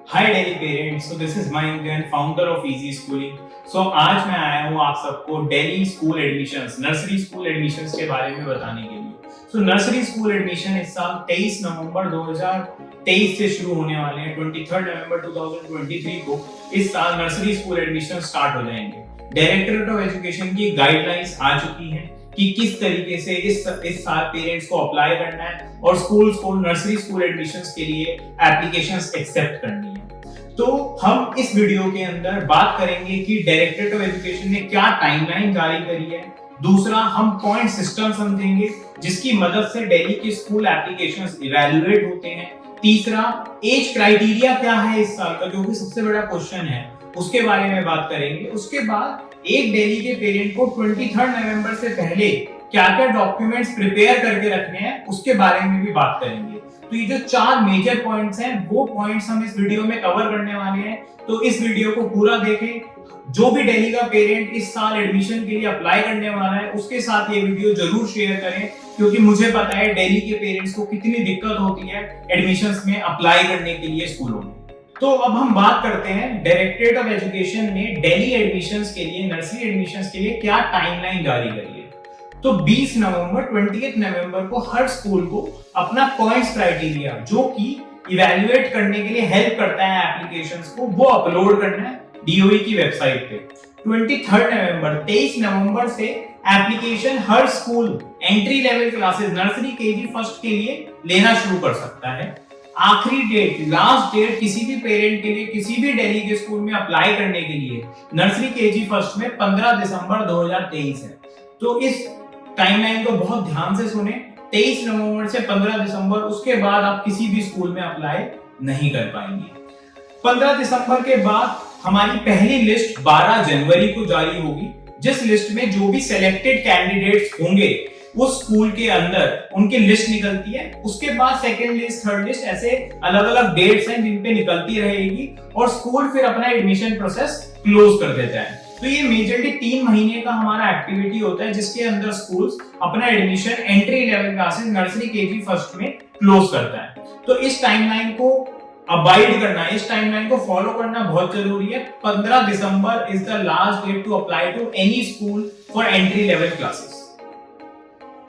Hi daily parents, so this is Mayank and founder of easy schooling. So आज मैं आया हूँ आप सबको daily school admissions, nursery school admissions के बारे में बताने के लिए। सो नर्सरी स्कूल एडमिशन इस साल 23 नवंबर 2023 से शुरू होने वाले हैं। 23 नवंबर 2023 को इस साल नर्सरी स्कूल एडमिशन स्टार्ट हो जाएंगे। डायरेक्टरेट ऑफ एजुकेशन की गाइडलाइंस आ चुकी हैं कि किस तरीके से इस साल पेरेंट्स को अप्लाई करना है और स्कूल्स को नर्सरी स्कूल एडमिशंस के लिए एप्लीकेशंस एक्सेप्ट करनी है। तो हम इस वीडियो के अंदर बात करेंगे कि डायरेक्टरेट ऑफ एजुकेशन ने क्या टाइमलाइन जारी करी है। दूसरा, हम पॉइंट सिस्टम समझेंगे जिसकी मदद से दिल्ली के स्कूल एप्लीकेशंस इवैल्यूएट होते हैं। तीसरा, एज क्राइटेरिया क्या है इस साल का, जो कि सबसे बड़ा क्वेश्चन है, उसके बारे में बात करेंगे। उसके बाद एक दिल्ली के पेरेंट को 23 नवंबर से पहले क्या क्या डॉक्यूमेंट्स प्रिपेयर करके रखने हैं उसके बारे में भी बात करेंगे। तो ये जो 4 मेजर पॉइंट्स हैं, वो पॉइंट्स हम इस वीडियो में कवर करने वाले हैं। तो इस वीडियो को पूरा देखें। जो भी दिल्ली का पेरेंट इस साल एडमिशन के लिए अप्लाई करने वाला है उसके साथ ये वीडियो जरूर शेयर करें, क्योंकि मुझे पता है दिल्ली के पेरेंट्स को कितनी दिक्कत होती है एडमिशंस में अप्लाई करने के लिए स्कूलों में। तो अब हम बात करते हैं डायरेक्टरेट ऑफ एजुकेशन ने दिल्ली एडमिशंस के लिए, नर्सरी एडमिशंस के लिए क्या टाइमलाइन जारी करी है। तो 20 नवंबर को हर स्कूल को अपना पॉइंट्स क्राइटेरिया, जो कि इवैल्यूएट करने के लिए हेल्प करता है एप्लीकेशंस को, वो अपलोड करना है डीओई की वेबसाइट पे। 23 नवंबर से एप्लीकेशन हर school entry level classes nursery KG first के लिए लेना शुरू कर सकता है। आखिरी डेट, लास्ट डेट किसी भी पेरेंट के लिए किसी भी दिल्ली के स्कूल में अप्लाई करने के लिए नर्सरी केजी फर्स्ट में 15 दिसंबर 2023 है। तो इस टाइमलाइन को बहुत ध्यान से सुने। 23 नवंबर से 15 दिसंबर, उसके बाद आप किसी भी स्कूल में अप्लाई नहीं कर पाएंगे। 15 दिसंबर के बाद हमारी पहली लिस्ट 12 जनवरी को जारी होगी, जिस लिस्ट में जो भी सिलेक्टेड कैंडिडेट्स होंगे उस स्कूल के अंदर उनकी लिस्ट निकलती है। उसके बाद सेकंड लिस्ट, थर्ड लिस्ट, ऐसे अलग अलग डेट्स हैं जिन पे निकलती रहेगी और स्कूल फिर अपना एडमिशन प्रोसेस क्लोज कर देता है। तो ये मेजरली 3 महीने का हमारा एक्टिविटी होता है जिसके अंदर स्कूल्स अपना admission entry level classes nursery KG first में क्लोज करता है। तो इस टाइमलाइन को अबाइड करना, इस टाइमलाइन को फॉलो करना बहुत जरूरी है। 15 December is the last date to apply to any school for entry level classes.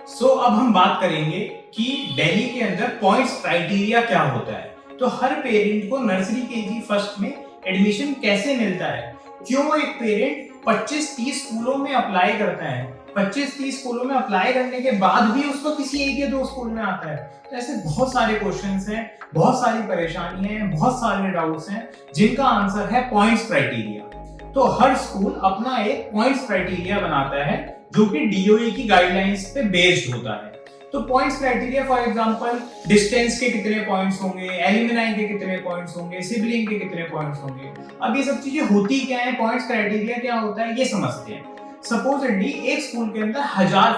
So अब हम बात करेंगे कि दिल्ली के अंदर पॉइंट्स क्राइटेरिया क्या होता है। तो हर पेरेंट को नर्सरी केजी फर्स्ट में एडमिशन कैसे मिलता है, क्यों एक पेरेंट 25-30 स्कूलों में अप्लाई करता है, 25-30 स्कूलों में अप्लाई करने के बाद भी उसको किसी एक या 2 स्कूल में आता है। तो ऐसे बहुत सारे क्वेश्चंस हैं, बहुत सारी परेशानियां हैं, बहुत सारे डाउट्स हैं जिनका आंसर है पॉइंट्स क्राइटेरिया। तो हर स्कूल अपना एक पॉइंट्स क्राइटेरिया बनाता है जो कि डीओई की गाइडलाइंस पे बेस्ड होता है। तो points criteria, for example, distance के कितने पॉइंट्स होंगे, एलिमनाई के कितने पॉइंट्स होंगे, सिबलिंग के कितने पॉइंट्स होंगे। अब ये सब चीजें होती क्या है, पॉइंट्स क्राइटेरिया क्या होता है, ये समझते हैं। सपोजेडली एक स्कूल के अंदर 1000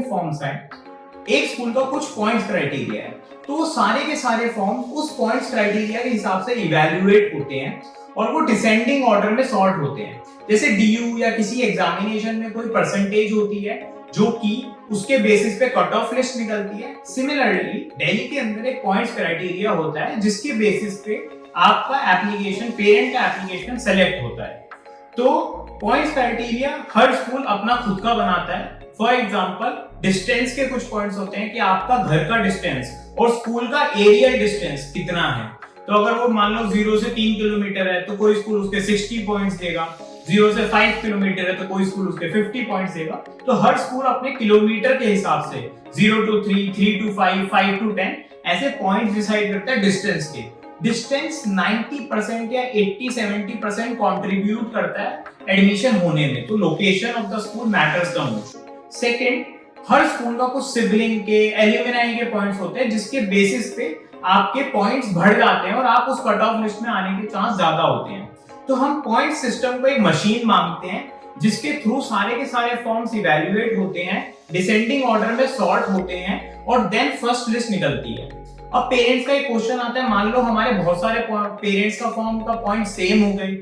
फॉर्म्स हैं, एक स्कूल का कुछ पॉइंट्स क्राइटेरिया है, तो वो सारे के सारे फॉर्म उस पॉइंट्स क्राइटेरिया के हिसाब से इवैल्यूएट होते हैं और वो डिसेंडिंग ऑर्डर में सॉर्ट होते हैं। जैसे डीयू या किसी एग्जामिनेशन में कोई परसेंटेज होती है जो कि उसके बेसिस पे कट ऑफ लिस्ट निकलती है। सिमिलरली दिल्ली के अंदर एक पॉइंट्स क्राइटेरिया होता है जिसके बेसिस पे आपका एप्लीकेशन, पेरेंट का एप्लीकेशन सेलेक्ट होता है। तो पॉइंट्स क्राइटेरिया हर स्कूल अपना खुद का बनाता है। फॉर एग्जांपल, डिस्टेंस के कुछ पॉइंट्स होते हैं कि आपका घर का डिस्टेंस और स्कूल का एरियल डिस्टेंस कितना है। तो अगर वो मान लो 0 से 3 किलोमीटर है तो कोई स्कूल उसके 60 पॉइंट्स देगा, 0 से 5 किलोमीटर है तो कोई स्कूल उसके 50 पॉइंट्स देगा। तो हर स्कूल अपने किलोमीटर के हिसाब से 0 to 3, 3 to 5, 5 to 10 ऐसे पॉइंट्स डिसाइड करता है डिस्टेंस के। डिस्टेंस 90% या 80-70% कंट्रीब्यूट करता है एडमिशन होने में। तो location of the school matters the most. Second, her school का कुछ सिबलिंग के, एल्यूमिनाई के पॉइंट्स होते हैं जिसके बेसिस पे आपके पॉइंट्स बढ़ जाते हैं और आप उस कट ऑफ लिस्ट में आने के चांस ज्यादा होते हैं। तो हम पॉइंट सिस्टम को एक मशीन मांगते हैं जिसके थ्रू सारे के सारे फॉर्म्स इवैल्यूएट होते हैं, डिसेंडिंग ऑर्डर में सॉर्ट होते हैं और देन फर्स्ट लिस्ट निकलती है। अब पेरेंट्स का एक क्वेश्चन आता है, मान लो हमारे बहुत सारे पेरेंट्स का फॉर्म का पॉइंट सेम हो गए।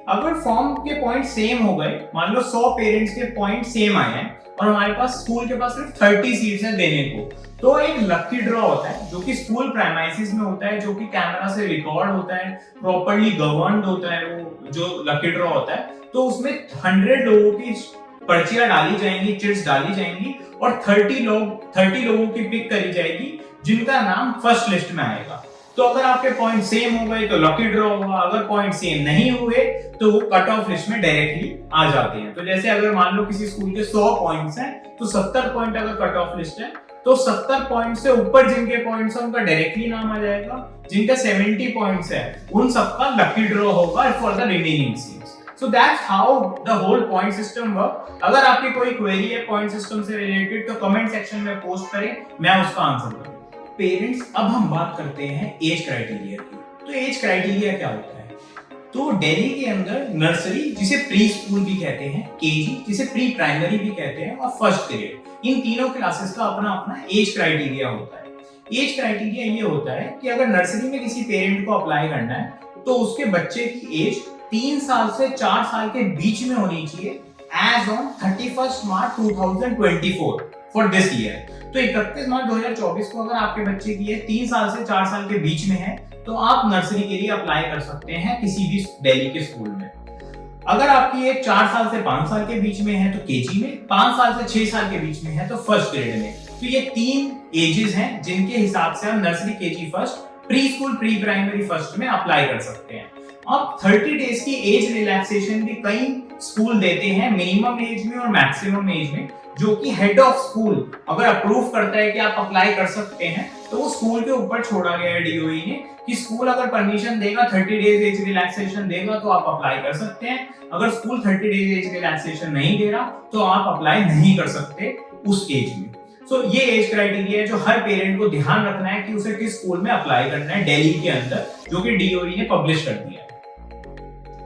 अगर फॉर्म के पॉइंट सेम हो गए, मान लो 100 पेरेंट्स के पॉइंट सेम आए हैं और हमारे पास स्कूल के पास सिर्फ 30 सीट्स हैं देने को, तो एक लकी ड्रॉ होता है जो कि स्कूल प्रेमाइसिस में होता है, जो कि कैमरा से रिकॉर्ड होता है, प्रॉपर्ली गवर्न्ड होता है वो जो लकी ड्रॉ होता है। तो उसमें 100 लोगों की पर्चियां डाली जाएंगी, चिट्स डाली जाएंगी और 30 लोगों की पिक करी जाएगी जिनका नाम फर्स्ट लिस्ट में आएगा। तो अगर आपके पॉइंट सेम हो गए तो लकी ड्रॉ हुआ, अगर पॉइंट सेम नहीं हुए तो वो कट ऑफ लिस्ट में डायरेक्टली आ जाते हैं। तो जैसे अगर मान लो किसी स्कूल के 100 पॉइंट्स हैं तो 70 पॉइंट अगर कट ऑफ लिस्ट है तो 70 पॉइंट से ऊपर जिनके पॉइंट्स हैं उनका डायरेक्टली नाम आ जाएगा, जिनका 70 पॉइंट्स है उन सबका लकी ड्रॉ होगा for the remaining seats. So that's how the whole point system work। अगर आपकी कोई क्वेरी है पॉइंट सिस्टम से रिलेटेड तो कमेंट सेक्शन में पोस्ट करें, मैं उसका आंसर करूंगा। पेरेंट्स, अब हम बात करते हैं एज क्राइटेरिया की। तो एज क्राइटेरिया क्या होता है? तो दिल्ली के अंदर नर्सरी, जिसे प्री स्कूल भी कहते हैं, केजी जिसे प्री प्राइमरी भी कहते हैं, और फर्स्ट ग्रेड, इन तीनों क्लासेस का अपना अपना एज क्राइटेरिया होता है। एज क्राइटेरिया ये होता है कि अगर नर्सरी में किसी पेरेंट को अप्लाई करना है तो उसके बच्चे की एज 3 साल से 4 साल के बीच में होनी चाहिए as on 31 March 2024 for this year. तो 31 मार्च 2024 को अगर आपके बच्चे की एज 3 साल से 4 साल के बीच में है तो आप नर्सरी के लिए अप्लाई कर सकते हैं किसी भी दिल्ली के स्कूल में। अगर आपकी एज 4 साल से 5 साल के बीच में है तो केजी में, 5 साल से 6 साल के बीच में है तो फर्स्ट ग्रेड में। तो ये 3 एजेस हैं जिनके हिसाब से आप nursery, KG first, pre school, pre primary first में अप्लाई कर सकते हैं। अब 30 डेज की एज रिलैक्सेशन भी कई स्कूल देते हैं, मिनिमम एज में और मैक्सिमम एज में, जो कि हेड ऑफ स्कूल अगर अप्रूव करता है कि आप अप्लाई कर सकते हैं तो वो स्कूल के ऊपर छोड़ा गया है डीओई ने कि स्कूल अगर परमिशन देगा, 30 डेज एज रिलैक्सेशन देगा तो आप अप्लाई कर सकते हैं। अगर स्कूल 30 डेज एज रिलैक्सेशन नहीं दे रहा तो आप अप्लाई नहीं कर सकते उस एज में। सो ये एज क्राइटेरिया है जो हर पेरेंट को ध्यान रखना है कि उसे किस स्कूल में अप्लाई करना है दिल्ली के अंदर, जो कि डीओई ने पब्लिश कर दिया है।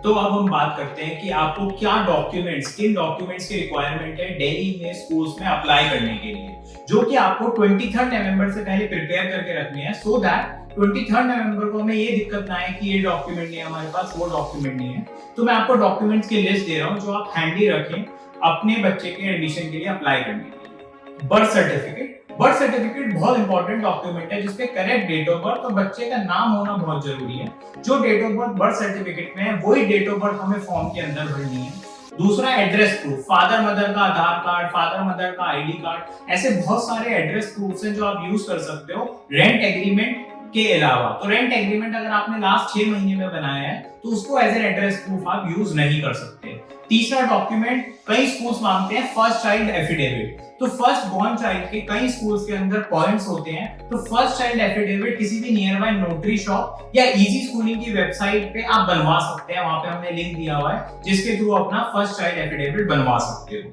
तो अब हम बात करते हैं कि आपको क्या डॉक्यूमेंट्स, किन डॉक्यूमेंट्स की रिक्वायरमेंट है दिल्ली में स्कूल्स में अप्लाई करने के लिए, जो कि आपको 23 नवंबर से पहले प्रिपेयर करके रखने हैं, सो दैट 23 नवंबर को हमें ये दिक्कत ना आए कि ये डॉक्यूमेंट नहीं है हमारे पास, वो डॉक्यूमेंट नहीं है। तो मैं आपको डॉक्यूमेंट्स की लिस्ट दे रहा हूँ जो आप हैंडी रखें अपने बच्चे के एडमिशन के लिए अप्लाई करने के लिए। बर्थ सर्टिफिकेट बहुत इंपॉर्टेंट डॉक्यूमेंट है जिसपे करेक्ट डेट ऑफ बर्थ और बच्चे का नाम होना बहुत जरूरी है। जो date of birth birth certificate में है वही डेट ऑफ बर्थ हमें फॉर्म के अंदर भरनी है। दूसरा, एड्रेस प्रूफ, फादर मदर का आधार कार्ड, फादर मदर का आईडी कार्ड, ऐसे बहुत सारे एड्रेस प्रूफ हैं जो आप यूज कर सकते हो रेंट एग्रीमेंट के अलावा। तो रेंट एग्रीमेंट अगर आपने लास्ट 6 महीने में बनाया है तो उसको एज एन एड्रेस प्रूफ आप यूज नहीं कर सकते। तीसरा डॉक्यूमेंट कई स्कूल्स मांगते हैं, फर्स्ट चाइल्ड एफिडेविट। तो फर्स्ट बॉर्न चाइल्ड के कई स्कूल्स के अंदर पॉइंट्स होते हैं, तो फर्स्ट चाइल्ड एफिडेविट किसी भी नियर बाय नोटरी शॉप या इजी स्कूलिंग की वेबसाइट पे आप बनवा सकते हैं। वहां पे हमने लिंक दिया हुआ है जिसके थ्रू अपना फर्स्ट चाइल्ड एफिडेविट बनवा सकते हो।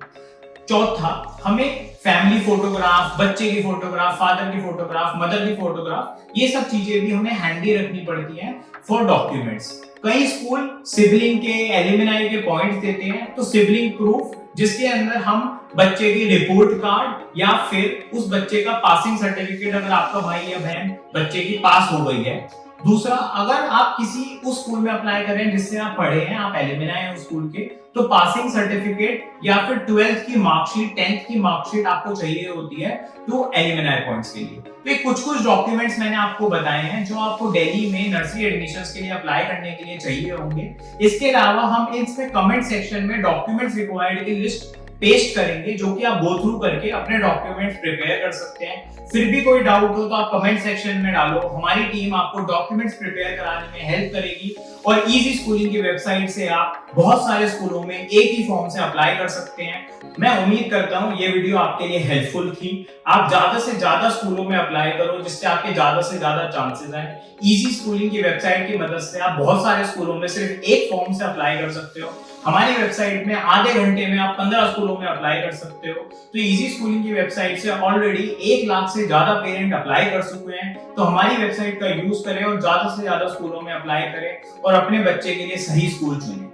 चौथा, हमें फैमिली फोटोग्राफ, बच्चे की फोटोग्राफ, फादर की फोटोग्राफ, मदर की फोटोग्राफ, ये सब चीजें भी हमें हैंडी रखनी पड़ती हैं फॉर डॉक्यूमेंट्स। कई स्कूल सिबलिंग के, एलुमनाई के पॉइंट्स देते हैं, तो सिबलिंग प्रूफ जिसके अंदर हम बच्चे की रिपोर्ट कार्ड या फिर उस बच्चे का पासिंग सर्टिफिकेट, अगर आपका भाई या बहन बच्चे की पास हो गई है। दूसरा, अगर आप किसी उस स्कूल में अप्लाई कर रहे हैं जिससे आप पढ़े हैं, आप एलुमनाई हैं उस स्कूल के, तो पासिंग सर्टिफिकेट या फिर 12th की मार्कशीट, 10th की मार्कशीट आपको चाहिए होती है टू एलुमनाई पॉइंट्स के लिए। तो ये कुछ डॉक्यूमेंट्स मैंने आपको बताए हैं जो आपको दिल्ली में नर्सरी एडमिशंस के लिए अप्लाई करने के लिए चाहिए होंगे। इसके अलावा हम इसमें कमेंट सेक्शन में डॉक्यूमेंट्स रिक्वायर्ड की लिस्ट पेस्ट करेंगे जो कि आप गो थ्रू करके अपने डॉक्यूमेंट्स प्रिपेयर कर सकते हैं। फिर भी कोई डाउट हो तो आप कमेंट सेक्शन में डालो, हमारी टीम आपको डॉक्यूमेंट्स प्रिपेयर कराने में हेल्प करेगी। और इजी स्कूलिंग की वेबसाइट से आप बहुत सारे स्कूलों में एक ही फॉर्म से अप्लाई कर सकते हैं। मैं उम्मीद करता हूं ये वीडियो आपके लिए हेल्पफुल थी। आप ज्यादा से ज्यादा स्कूलों में अप्लाई करो जिससे आपके ज्यादा से ज्यादा चांसेस आए। इजी स्कूलिंग की वेबसाइट की मदद से आप बहुत सारे स्कूलों में सिर्फ एक फॉर्म से अप्लाई कर सकते हो। हमारी वेबसाइट में आधे घंटे में आप 15 स्कूलों में अप्लाई कर सकते हो। तो इजी स्कूलिंग की वेबसाइट से ऑलरेडी 1 लाख से ज्यादा पेरेंट अप्लाई कर चुके हैं। तो हमारी वेबसाइट का यूज करें और ज्यादा से ज्यादा स्कूलों में अप्लाई करें और अपने बच्चे के लिए सही स्कूल चुनें।